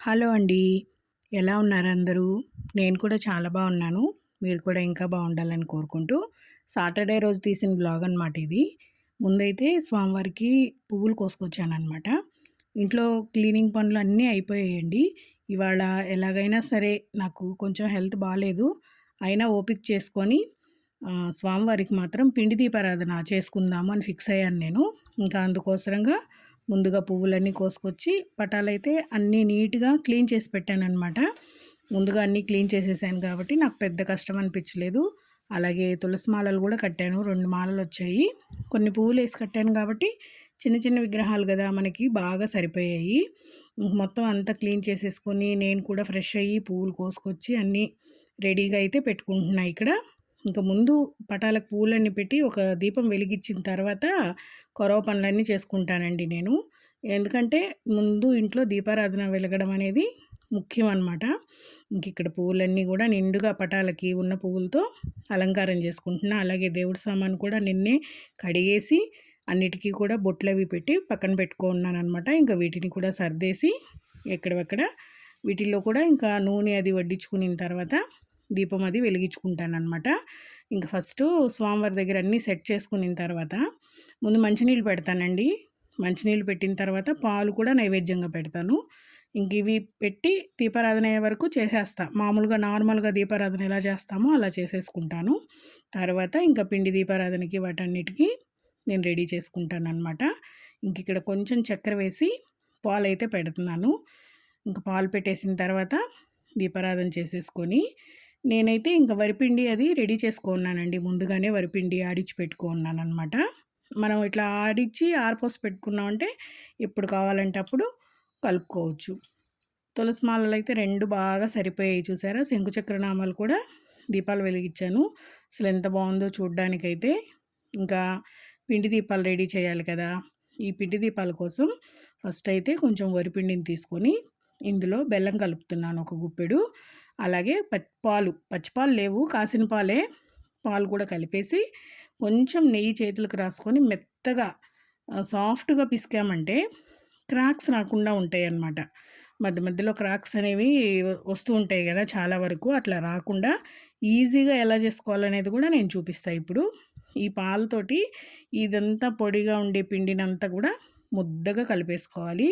Hello అండి. ఎలా ఉన్నారు అందరూ? నేను కూడా చాలా బాగున్నాను. మీరు కూడా ఇంకా బాగుండాలని కోరుకుంటూ సాటర్డే రోజు తీసిన బ్లాగ్ అనమాట ఇది. ముందైతే స్వామివారికి పువ్వులు కోసుకొచ్చాననమాట. ఇంట్లో క్లీనింగ్ పనులు అన్నీ అయిపోయాయండి. ఇవాళ ఎలాగైనా సరే నాకు కొంచెం హెల్త్ బాలేదు. అయినా ఓపిక చేసుకొని స్వామివారికి మాత్రం పిండి దీపారాధన చేసుకుందాము అని ఫిక్స్ అయ్యాను నేను. ఇంకా అందుకోసరంగా ముందుగా పువ్వులన్నీ కోసుకొచ్చి పటాలైతే అన్నీ నీట్‌గా క్లీన్ చేసి పెట్టాననమాట. ముందుగా అన్నీ క్లీన్ చేసేసాను కాబట్టి నాకు పెద్ద కష్టం అనిపించలేదు. అలాగే తులసి మాలలు కూడా కట్టాను. 2 మాలలొచ్చాయి. కొన్ని పువ్వులేసి కట్టాను కాబట్టి చిన్న చిన్న విగ్రహాలు గదా! మనకి బాగా సరిపోయాయి. ఇంక మొత్తం అంతా క్లీన్ చేసేసుకొని నేను కూడా ఫ్రెష్ అయ్యి పువ్వులు కోసుకొచ్చి అన్నీ రెడీగా అయితే పెట్టుకుంటున్నా ఇక్కడ. ఇంక ముందు పటాలకు పూలన్నీ పెట్టి ఒక దీపం వెలిగించిన తర్వాత కొరవ పనులన్నీ చేసుకుంటానండి నేను. ఎందుకంటే ముందు ఇంట్లో దీపారాధన వెలగడం అనేది ముఖ్యం అనమాట. ఇంక ఇక్కడ పువ్వులన్నీ కూడా నిండుగా పటాలకి ఉన్న పువ్వులతో అలంకారం చేసుకుంటున్నా. అలాగే దేవుడి సామాను కూడా నిన్నే కడిగేసి అన్నిటికీ కూడా బొట్లవి పెట్టి పక్కన పెట్టుకున్నానమాట. ఇంకా వీటిని కూడా సర్దేసి ఎక్కడవక్కడ వీటిల్లో కూడా ఇంకా నూనె అది వడ్డించుకున్న తర్వాత దీపం అది వెలిగించుకుంటానమాట. ఇంకా ఫస్టు స్వామివారి దగ్గర అన్నీ సెట్ చేసుకున్న తర్వాత ముందు మంచినీళ్ళు పెడతానండి. మంచినీళ్ళు పెట్టిన తర్వాత పాలు కూడా నైవేద్యంగా పెడతాను. ఇంక ఇవి పెట్టి దీపారాధన అయ్యే వరకు చేసేస్తా. మామూలుగా నార్మల్గా దీపారాధన ఎలా చేస్తామో అలా చేసేసుకుంటాను. తర్వాత ఇంకా పిండి దీపారాధనకి వాటన్నిటికీ నేను రెడీ చేసుకుంటానమాట. ఇంక ఇక్కడ కొంచెం చక్కెర వేసి పాలైతే పెడుతున్నాను. ఇంకా పాలు పెట్టేసిన తర్వాత దీపారాధన చేసేసుకొని నేనైతే ఇంకా వరిపిండి అది రెడీ చేసుకున్నానండి. ముందుగానే వరిపిండి ఆడిచ్చి పెట్టుకున్నానమాట. మనం ఇట్లా ఆడిచ్చి ఆరపోసి పెట్టుకున్నామంటే ఎప్పుడు కావాలంటే అప్పుడు కలుపుకోవచ్చు. తులసి మాలలు అయితే 2 బాగా సరిపోయాయి చూసారా. శంకుచక్రనామాలు కూడా దీపాలు వెలిగించాను. అసలు ఎంత బాగుందో చూడ్డానికైతే. ఇంకా పిండి దీపాలు రెడీ చేయాలి కదా. ఈ పిండి దీపాల కోసం ఫస్ట్ అయితే కొంచెం వరిపిండిని తీసుకొని ఇందులో బెల్లం కలుపుతున్నాను ఒక గుప్పెడు. అలాగే పచ్చిపాలు లేవు, కాసిన పాలే. పాలు కూడా కలిపేసి కొంచెం నెయ్యి చేతులకు రాసుకొని మెత్తగా సాఫ్ట్గా పిసికామంటే క్రాక్స్ రాకుండా ఉంటాయి అన్నమాట. మధ్య మధ్యలో క్రాక్స్ అనేవి వస్తూ ఉంటాయి కదా చాలా వరకు. అట్లా రాకుండా ఈజీగా ఎలా చేసుకోవాలనేది కూడా నేను చూపిస్తాను ఇప్పుడు. ఈ పాలతోటి ఇదంతా పొడిగా ఉండే పిండినంతా కూడా ముద్దగా కలిపేసుకోవాలి.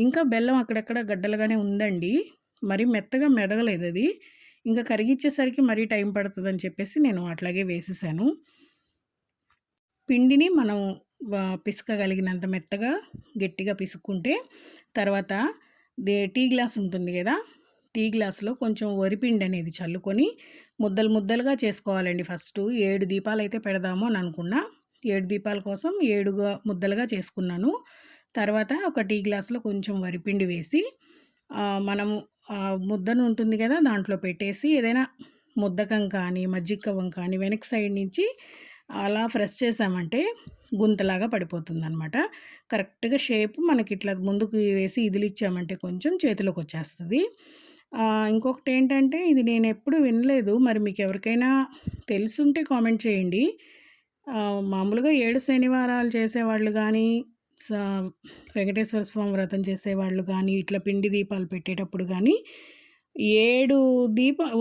ఇంకా బెల్లం అక్కడక్కడ గడ్డలుగానే ఉందండి. మరి మెత్తగా మెదగలేదు అది. ఇంకా కరిగిచ్చేసరికి మరీ టైం పడుతుందని చెప్పేసి నేను అట్లాగే వేసేసాను. పిండిని మనం పిసకగలిగినంత మెత్తగా గట్టిగా పిసుక్కుంటే తర్వాత టీ గ్లాస్ ఉంటుంది కదా, టీ గ్లాసులో కొంచెం వరిపిండి అనేది చల్లుకొని ముద్దలు ముద్దలుగా చేసుకోవాలండి. ఫస్ట్ 7 దీపాలు అయితే పెడదాము అని అనుకున్నా. 7 దీపాల కోసం 7 ముద్దలుగా చేసుకున్నాను. తర్వాత ఒక టీ గ్లాసులో కొంచెం వరిపిండి వేసి మనము ముద్దను ఉంటుంది కదా దాంట్లో పెట్టేసి ఏదైనా ముద్దకం కానీ మజ్జిగకవ్వం కానీ వెనక్ సైడ్ నుంచి అలా ప్రెస్ చేసామంటే గుంతలాగా పడిపోతుందన్నమాట. కరెక్ట్గా షేప్ మనకి ఇట్లా ముందుకు వేసి ఇదిలిచ్చామంటే కొంచెం చేతిలోకి వచ్చేస్తుంది. ఇంకొకటి ఏంటంటే ఇది నేను ఎప్పుడు వినలేదు, మరి మీకు ఎవరికైనా తెలుసుంటే కామెంట్ చేయండి. మామూలుగా 7 శనివారాలు చేసేవాళ్ళు కానీ వెంకటేశ్వర స్వామి వ్రతం చేసేవాళ్ళు కానీ ఇట్లా పిండి దీపాలు పెట్టేటప్పుడు కానీ 7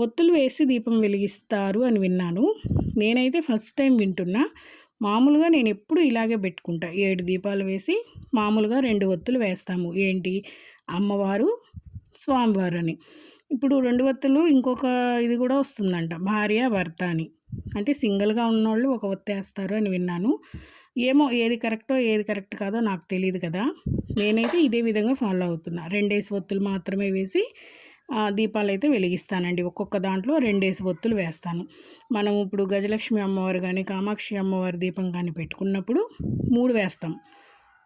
ఒత్తులు వేసి దీపం వెలిగిస్తారు అని విన్నాను. నేనైతే ఫస్ట్ టైం వింటున్నా. మామూలుగా నేను ఎప్పుడు ఇలాగే పెట్టుకుంటా. 7 దీపాలు వేసి మామూలుగా 2 ఒత్తులు వేస్తాము. ఏంటి, అమ్మవారు స్వామివారు అని. ఇప్పుడు 2 ఒత్తులు ఇంకొక ఇది కూడా వస్తుందంట, భార్య భర్త అని. అంటే సింగిల్గా ఉన్నోళ్ళు ఒక ఒత్తు వేస్తారు అని విన్నాను. ఏమో ఏది కరెక్టో ఏది కరెక్ట్ కాదో నాకు తెలియదు కదా. నేనైతే ఇదే విధంగా ఫాలో అవుతున్నా. 2 ఒత్తులు మాత్రమే వేసి దీపాలు అయితే వెలిగిస్తానండి. ఒక్కొక్క దాంట్లో 2 ఒత్తులు వేస్తాను. మనం ఇప్పుడు గజలక్ష్మి అమ్మవారు కానీ కామాక్షి అమ్మవారి దీపం కానీ పెట్టుకున్నప్పుడు 3 వేస్తాం.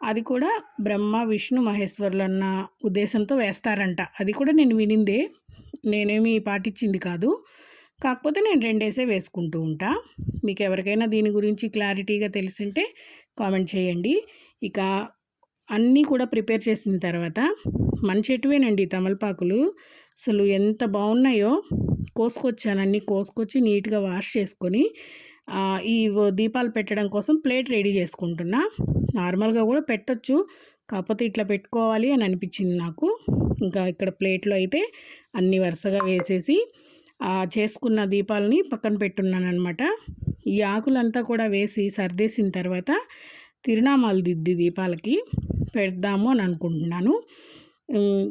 అది కూడా బ్రహ్మ విష్ణు మహేశ్వరులు అన్న ఉద్దేశంతో వేస్తారంట. అది కూడా నేను వినిందే, నేనేమి పాటించింది కాదు. కాకపోతే నేను 2 వేసుకుంటూ ఉంటా. మీకు ఎవరికైనా దీని గురించి క్లారిటీగా తెలిసింటే కామెంట్ చేయండి. ఇక అన్నీ కూడా ప్రిపేర్ చేసిన తర్వాత మన చెట్టువేనండి తమలపాకులు. అసలు ఎంత బాగున్నాయో. కోసుకొచ్చాను, అన్నీ కోసుకొచ్చి నీట్గా వాష్ చేసుకొని ఈ దీపాలు పెట్టడం కోసం ప్లేట్ రెడీ చేసుకుంటున్నా. నార్మల్గా కూడా పెట్టచ్చు, కాకపోతే ఇట్లా పెట్టుకోవాలి అని అనిపించింది నాకు. ఇంకా ఇక్కడ ప్లేట్లో అయితే అన్ని వరుసగా వేసేసి చేసుకున్న దీపాలని పక్కన పెట్టున్నానమాట. ఈ ఆకులంతా కూడా వేసి సర్దేసిన తర్వాత తిరునామాలు దిద్ది దీపాలకి పెడదాము అని అనుకుంటున్నాను.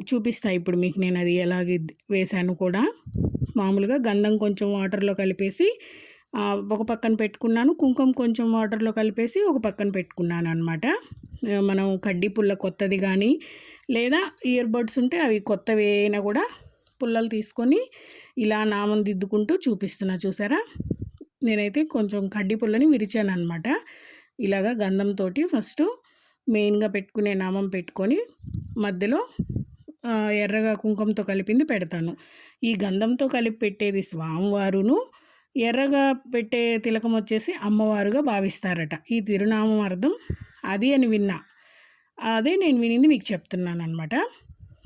చూపిస్తా ఇప్పుడు మీకు నేను అది ఎలాగ వేశాను కూడా. మామూలుగా గంధం కొంచెం వాటర్లో కలిపేసి ఒక పక్కన పెట్టుకున్నాను, కుంకుమ కొంచెం వాటర్లో కలిపేసి ఒక పక్కన పెట్టుకున్నాను అనమాట. మనం కడ్డీ పుల్ల కొత్తది కానీ లేదా ఇయర్ బడ్స్ ఉంటే అవి కొత్తవి అయినా కూడా పుల్లలు తీసుకొని ఇలా నామం దిద్దుకుంటూ చూపిస్తున్నా. చూసారా, నేనైతే కొంచెం కడ్డీ పుల్లని విరిచాను అనమాట. ఇలాగా గంధంతో ఫస్ట్ మెయిన్గా పెట్టుకునే నామం పెట్టుకొని మధ్యలో ఎర్రగా కుంకుమతో కలిపింది పెడతాను. ఈ గంధంతో కలిపి పెట్టేది స్వామివారును, ఎర్రగా పెట్టే తిలకం వచ్చేసి అమ్మవారుగా భావిస్తారట. ఈ తిరునామం అర్థం అది అని విన్నా. అదే నేను వినింది మీకు చెప్తున్నాను అనమాట.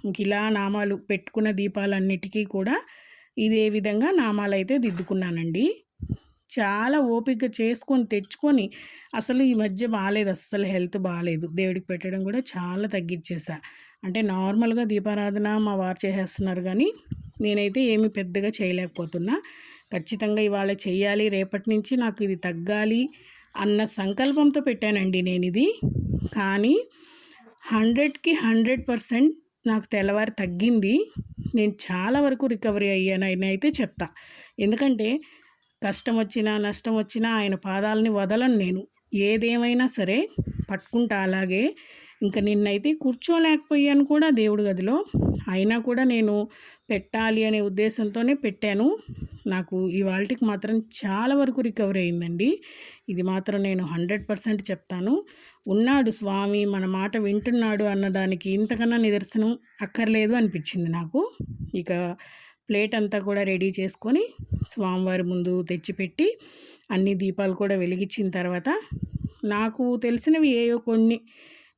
ఇంక ఇలా నామాలు పెట్టుకున్న దీపాలన్నిటికీ కూడా ఇదే విధంగా నామాలు అయితే దిద్దుకున్నానండి. చాలా ఓపిక చేసుకొని తెచ్చుకొని, అసలు ఈ మధ్య బాగాలేదు, అస్సలు హెల్త్ బాగాలేదు. దేవుడికి పెట్టడం కూడా చాలా తగ్గించేసా. అంటే నార్మల్గా దీపారాధన మా వారు చేసేస్తున్నారు కానీ నేనైతే ఏమి పెద్దగా చేయలేకపోతున్నా. ఖచ్చితంగా ఇవాళ చెయ్యాలి, రేపటి నుంచి నాకు ఇది తగ్గాలి అన్న సంకల్పంతో పెట్టానండి నేను ఇది. కానీ 100కి 100% నాకు తెల్లవారి తగ్గింది. నేను చాలా వరకు రికవరీ అయ్యానని అయితే చెప్తా. ఎందుకంటే కష్టం వచ్చినా నష్టం వచ్చినా ఆయన పాదాలని వదలను నేను. ఏదేమైనా సరే పట్టుకుంటా అలాగే. ఇంకా నిన్నైతే కూర్చోలేకపోయాను కూడా దేవుడి గదిలో. అయినా కూడా నేను పెట్టాలి అనే ఉద్దేశంతోనే పెట్టాను. నాకు ఇవాళకి మాత్రం చాలా వరకు రికవరీ అయిందండి. ఇది మాత్రం నేను 100% చెప్తాను. ఉన్నాడు స్వామి, మన మాట వింటున్నాడు అన్నదానికి ఇంతకన్నా నిదర్శనం అక్కర్లేదు అనిపించింది నాకు. ఇక ప్లేట్ అంతా కూడా రెడీ చేసుకొని స్వామివారి ముందు తెచ్చిపెట్టి అన్ని దీపాలు కూడా వెలిగించిన తర్వాత నాకు తెలిసినవి ఏవో కొన్ని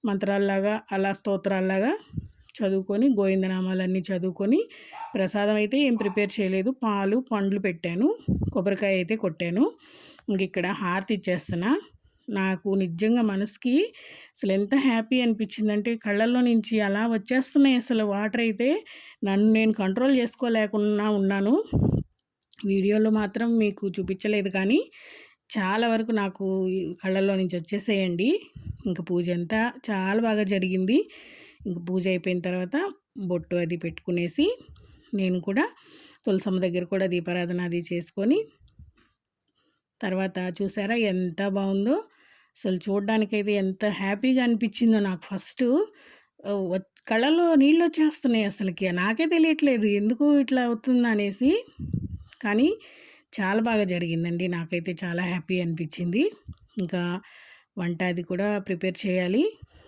మంత్రాల్లాగా అలా స్తోత్రాల్లాగా చదువుకొని గోవిందనామాలన్నీ చదువుకొని, ప్రసాదం అయితే ఏం ప్రిపేర్ చేయలేదు, పాలు పండ్లు పెట్టాను, కొబ్బరికాయ అయితే కొట్టాను. ఇంక ఇక్కడ హారతి ఇచ్చేస్తున్నా. నాకు నిజంగా మనసుకి అసలు ఎంత హ్యాపీ అనిపించిందంటే కళ్ళల్లో నుంచి అలా వచ్చేస్తున్నాయి అసలు వాటర్ అయితే. నన్ను నేను కంట్రోల్ చేసుకోలేకుండా ఉన్నాను. వీడియోలో మాత్రం మీకు చూపించలేదు కానీ చాలా వరకు నాకు కళ్ళల్లో నుంచి వచ్చేసేయండి. ఇంకా పూజ అంతా చాలా బాగా జరిగింది. ఇంక పూజ అయిపోయిన తర్వాత బొట్టు అది పెట్టుకునేసి నేను కూడా తులసమ్మ దగ్గర కూడా దీపారాధన అది చేసుకొని తర్వాత చూసారా ఎంత బాగుందో. అసలు చూడడానికైతే ఎంత హ్యాపీగా అనిపించిందో నాకు. ఫస్ట్ కళ్ళలో నీళ్ళు వచ్చేస్తున్నాయి అసలుకి. నాకే తెలియట్లేదు ఎందుకు ఇట్లా అవుతుందా అనేసి. కానీ చాలా బాగా జరిగిందండి. నాకైతే చాలా హ్యాపీ అనిపించింది. ఇంకా వంట అది కూడా ప్రిపేర్ చేయాలి.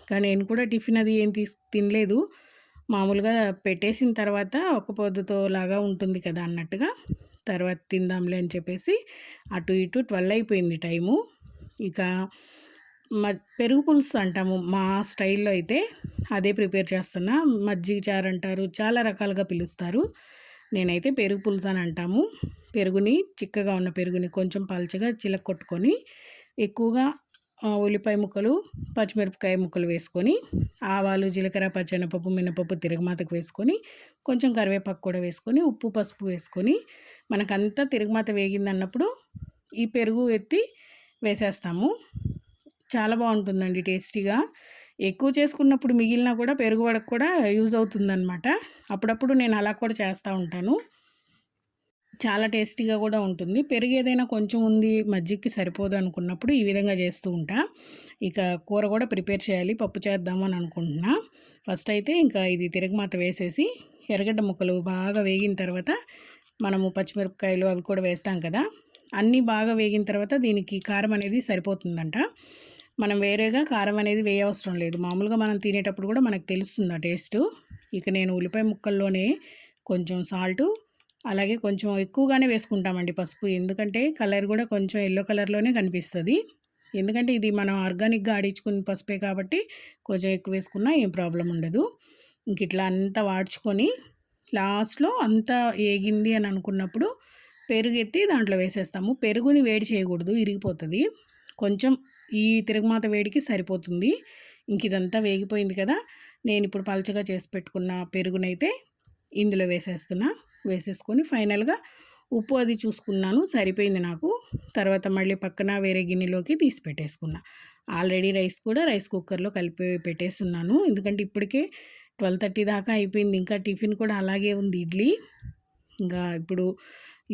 కానీ నేను కూడా టిఫిన్ అది ఏం తినలేదు. మామూలుగా పెట్టేసిన తర్వాత ఒక పొద్దుతో లాగా ఉంటుంది కదా అన్నట్టుగా తర్వాత తిందాంలే అని చెప్పేసి అటు ఇటు 12 అయిపోయింది టైము. ఇక పెరుగు పులుసు అంటాము మా స్టైల్లో అయితే, అదే ప్రిపేర్ చేస్తున్నా. మజ్జిగ చారు అంటారు, చాలా రకాలుగా పిలుస్తారు. నేనైతే పెరుగు పులుసు అని అంటాము. పెరుగుని చిక్కగా ఉన్న పెరుగుని కొంచెం పల్చగా చిలక్కొట్టుకొని ఎక్కువగా ఉల్లిపాయ ముక్కలు పచ్చిమిరపకాయ ముక్కలు వేసుకొని ఆవాలు జీలకర్ర పచ్చెనపప్పు మినపప్పు తిరగమాతకు వేసుకొని కొంచెం కరివేపాకు కూడా వేసుకొని ఉప్పు పసుపు వేసుకొని మనకంతా తిరగమాత వేగిందన్నప్పుడు ఈ పెరుగు ఎత్తి వేసేస్తాము. చాలా బాగుంటుందండి టేస్టీగా. ఎక్కువ చేసుకున్నప్పుడు మిగిలినా కూడా పెరుగు వడకు కూడా యూజ్ అవుతుందన్నమాట. అప్పుడప్పుడు నేను అలా కూడా చేస్తూ ఉంటాను. చాలా టేస్టీగా కూడా ఉంటుంది. పెరుగు ఏదైనా కొంచెం ఉంది మజ్జిగకి సరిపోదు అనుకున్నప్పుడు ఈ విధంగా చేస్తూ ఉంటా. ఇక కూర కూడా ప్రిపేర్ చేయాలి, పప్పు చేద్దాము అని అనుకుంటున్నా. ఫస్ట్ అయితే ఇంకా ఇది తిరగమాత వేసేసి ఎర్రగడ్డ ముక్కలు బాగా వేగిన తర్వాత మనము పచ్చిమిరపకాయలు అవి కూడా వేస్తాం కదా, అన్నీ బాగా వేగిన తర్వాత దీనికి కారం అనేది సరిపోతుందంట. మనం వేరేగా కారం అనేది వేయవసరం లేదు. మామూలుగా మనం తినేటప్పుడు కూడా మనకు తెలుస్తుంది ఆ టేస్టు. ఇక నేను ఉల్లిపాయ ముక్కల్లోనే కొంచెం సాల్టు అలాగే కొంచెం ఎక్కువగానే వేసుకుంటామండి పసుపు. ఎందుకంటే కలర్ కూడా కొంచెం ఎల్లో కలర్లోనే కనిపిస్తుంది. ఎందుకంటే ఇది మనం ఆర్గానిక్గా ఆడించుకున్న పసుపే కాబట్టి కొంచెం ఎక్కువ వేసుకున్నా ఏం ప్రాబ్లం ఉండదు. ఇంక ఇట్లా అంతా వాడ్చుకొని లాస్ట్లో అంతా ఏగింది అని అనుకున్నప్పుడు పెరుగు ఎత్తి దాంట్లో వేసేస్తాము. పెరుగుని వేడి చేయకూడదు, ఇరిగిపోతుంది. కొంచెం ఈ తిరగమాత వేడికి సరిపోతుంది. ఇంక ఇదంతా వేగిపోయింది కదా, నేను ఇప్పుడు పలచగా చేసి పెట్టుకున్న పెరుగునైతే ఇందులో వేసేసుకొని ఫైనల్గా ఉప్పు అది చూసుకున్నాను, సరిపోయింది నాకు. తర్వాత మళ్ళీ పక్కన వేరే గిన్నెలోకి తీసి పెట్టేసుకున్నా. ఆల్రెడీ రైస్ కుక్కర్లో కలిపి పెట్టేస్తున్నాను, ఎందుకంటే ఇప్పటికే 12:30 దాకా అయిపోయింది. ఇంకా టిఫిన్ కూడా అలాగే ఉంది, ఇడ్లీ. ఇంకా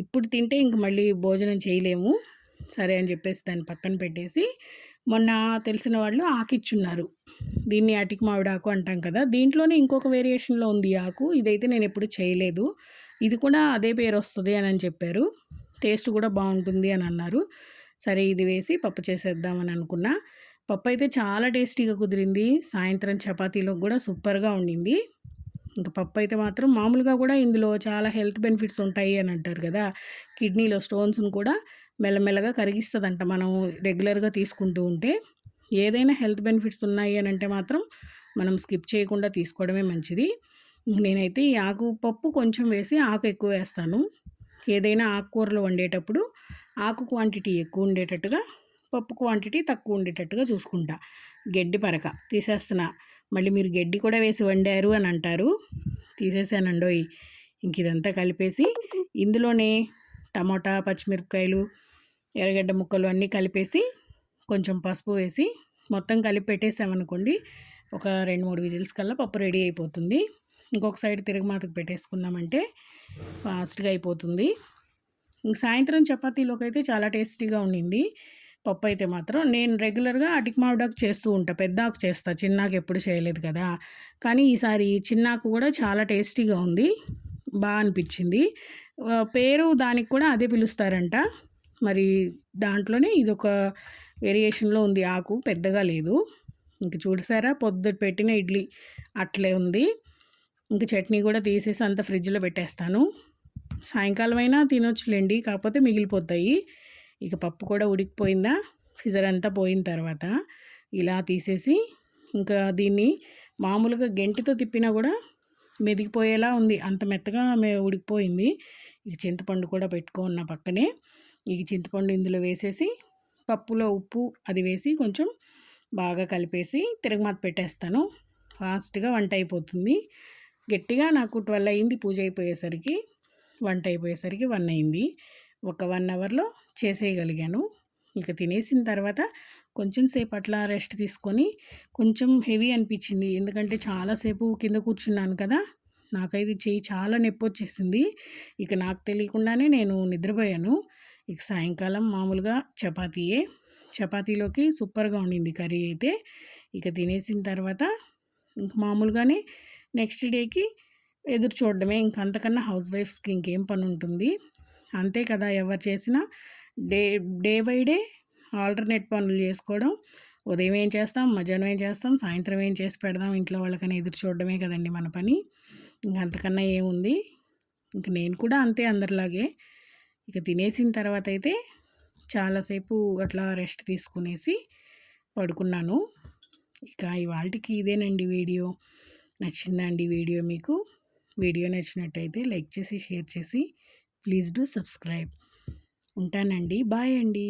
ఇప్పుడు తింటే ఇంక మళ్ళీ భోజనం చేయలేము. సరే అని చెప్పేసి దాన్ని పక్కన పెట్టేసి, మొన్న తెలిసిన వాళ్ళు ఆకిచ్చున్నారు. దీన్ని అటిక మామిడాకు అంటాం కదా, దీంట్లోనే ఇంకొక వేరియేషన్లో ఉంది ఆకు. ఇదైతే నేను ఎప్పుడు చేయలేదు. ఇది కూడా అదే పేరు వస్తుంది అని చెప్పారు. టేస్ట్ కూడా బాగుంటుంది అని అన్నారు. సరే ఇది వేసి పప్పు చేసేద్దామని అనుకున్నా. పప్పు అయితే చాలా టేస్టీగా కుదిరింది. సాయంత్రం చపాతీలో కూడా సూపర్గా ఉండింది. ఇంకా పప్పు అయితే మాత్రం మామూలుగా కూడా ఇందులో చాలా హెల్త్ బెనిఫిట్స్ ఉంటాయి అని అంటారు కదా. కిడ్నీలో స్టోన్స్ను కూడా మెల్లమెల్లగా కరిగిస్తుందంట మనం రెగ్యులర్గా తీసుకుంటూ ఉంటే. ఏదైనా హెల్త్ బెనిఫిట్స్ ఉన్నాయి అని అంటే మాత్రం మనం స్కిప్ చేయకుండా తీసుకోవడమే మంచిది. నేనైతే ఈ ఆకు పప్పు కొంచెం వేసి ఆకు ఎక్కువ వేస్తాను. ఏదైనా ఆకుకూరలు వండేటప్పుడు ఆకు క్వాంటిటీ ఎక్కువ ఉండేటట్టుగా, పప్పు క్వాంటిటీ తక్కువ ఉండేటట్టుగా చూసుకుంటా. గడ్డి పరక తీసేస్తున్నా. మళ్ళీ మీరు గడ్డి కూడా వేసి వండారు అని అంటారు. తీసేసానండోయ్. ఇంక ఇదంతా కలిపేసి ఇందులోనే టమాటా, పచ్చిమిరపకాయలు, ఎర్రగడ్డ ముక్కలు అన్నీ కలిపేసి కొంచెం పసుపు వేసి మొత్తం కలిపి పెట్టేసామనుకోండి, ఒక 2-3 విజిల్స్ కల్లా పప్పు రెడీ అయిపోతుంది. ఇంకొక సైడ్ తిరగమాతకు పెట్టేసుకున్నామంటే ఫాస్ట్గా అయిపోతుంది. ఇంక సాయంత్రం చపాతీలోకి అయితే చాలా టేస్టీగా ఉండింది. పప్పు అయితే మాత్రం నేను రెగ్యులర్గా అటిక మామిడాకు చేస్తూ ఉంటా, పెద్దాకు చేస్తా, చిన్నాకు ఎప్పుడు చేయలేదు కదా. కానీ ఈసారి చిన్నాకు కూడా చాలా టేస్టీగా ఉంది, బాగా అనిపించింది. పేరు దానికి కూడా అదే పిలుస్తారంట. మరి దాంట్లోనే ఇదొక వేరియేషన్లో ఉంది, ఆకు పెద్దగా లేదు. ఇంక చూసారా, పొద్దుట పెట్టిన ఇడ్లీ అట్లే ఉంది. ఇంక చట్నీ కూడా తీసేసి అంత ఫ్రిడ్జ్లో పెట్టేస్తాను. సాయంకాలం అయినా తినొచ్చులేండి, కాకపోతే మిగిలిపోతాయి. ఇక పప్పు కూడా ఉడికిపోయిందా, ఫిజర్ అంతా పోయిన తర్వాత ఇలా తీసేసి ఇంకా దీన్ని మామూలుగా గెంటితో తిప్పినా కూడా మెదిగిపోయేలా ఉంది, అంత మెత్తగా ఉడికిపోయింది. ఇక చింతపండు కూడా పెట్టుకున్న పక్కనే. ఇక చింతపండు ఇందులో వేసేసి పప్పులో ఉప్పు అది వేసి కొంచెం బాగా కలిపేసి తిరగమాత పెట్టేస్తాను. ఫాస్ట్గా వంట అయిపోతుంది. గట్టిగా నాకు 12 అయింది పూజ అయిపోయేసరికి. వంట అయిపోయేసరికి 1 అయింది. ఒక 1 అవర్లో చేసేయగలిగాను. ఇక తినేసిన తర్వాత కొంచెం సేపు అట్లా రెస్ట్ తీసుకొని, కొంచెం హెవీ అనిపించింది ఎందుకంటే చాలాసేపు కింద కూర్చున్నాను కదా. నాకైతే చెయ్యి చాలా నొప్పి వచ్చేసింది. ఇక నాకు తెలియకుండానే నేను నిద్రపోయాను. ఇక సాయంకాలం మామూలుగా చపాతీలోకి సూపర్గా ఉండింది కర్రీ అయితే. ఇక తినేసిన తర్వాత ఇంక మామూలుగానే నెక్స్ట్ డేకి ఎదురు చూడడమే. ఇంక అంతకన్నా హౌస్ వైఫ్స్కి ఇంకేం పని ఉంటుంది, అంతే కదా. ఎవరు చేసినా డే బై డే ఆల్టర్నేట్ పనులు చేసుకోవడం. ఉదయం ఏం చేస్తాం, మధ్యాహ్నం ఏం చేస్తాం, సాయంత్రం ఏం చేసి పెడదాం ఇంట్లో వాళ్ళకని ఎదురు చూడడమే కదండి మన పని. ఇంక అంతకన్నా ఏముంది. ఇంక నేను కూడా అంతే అందరిలాగే. ఇక తినేసిన తర్వాత అయితే చాలాసేపు అట్లా రెస్ట్ తీసుకునేసి పడుకున్నాను. ఇక ఇవాళకి ఇదేనండి వీడియో. నచ్చిందా అండి వీడియో మీకు? వీడియో నచ్చినట్టయితే లైక్ చేసి షేర్ చేసి ప్లీజ్ డూ సబ్స్క్రైబ్. ఉంటానండి, బాయ్ అండి.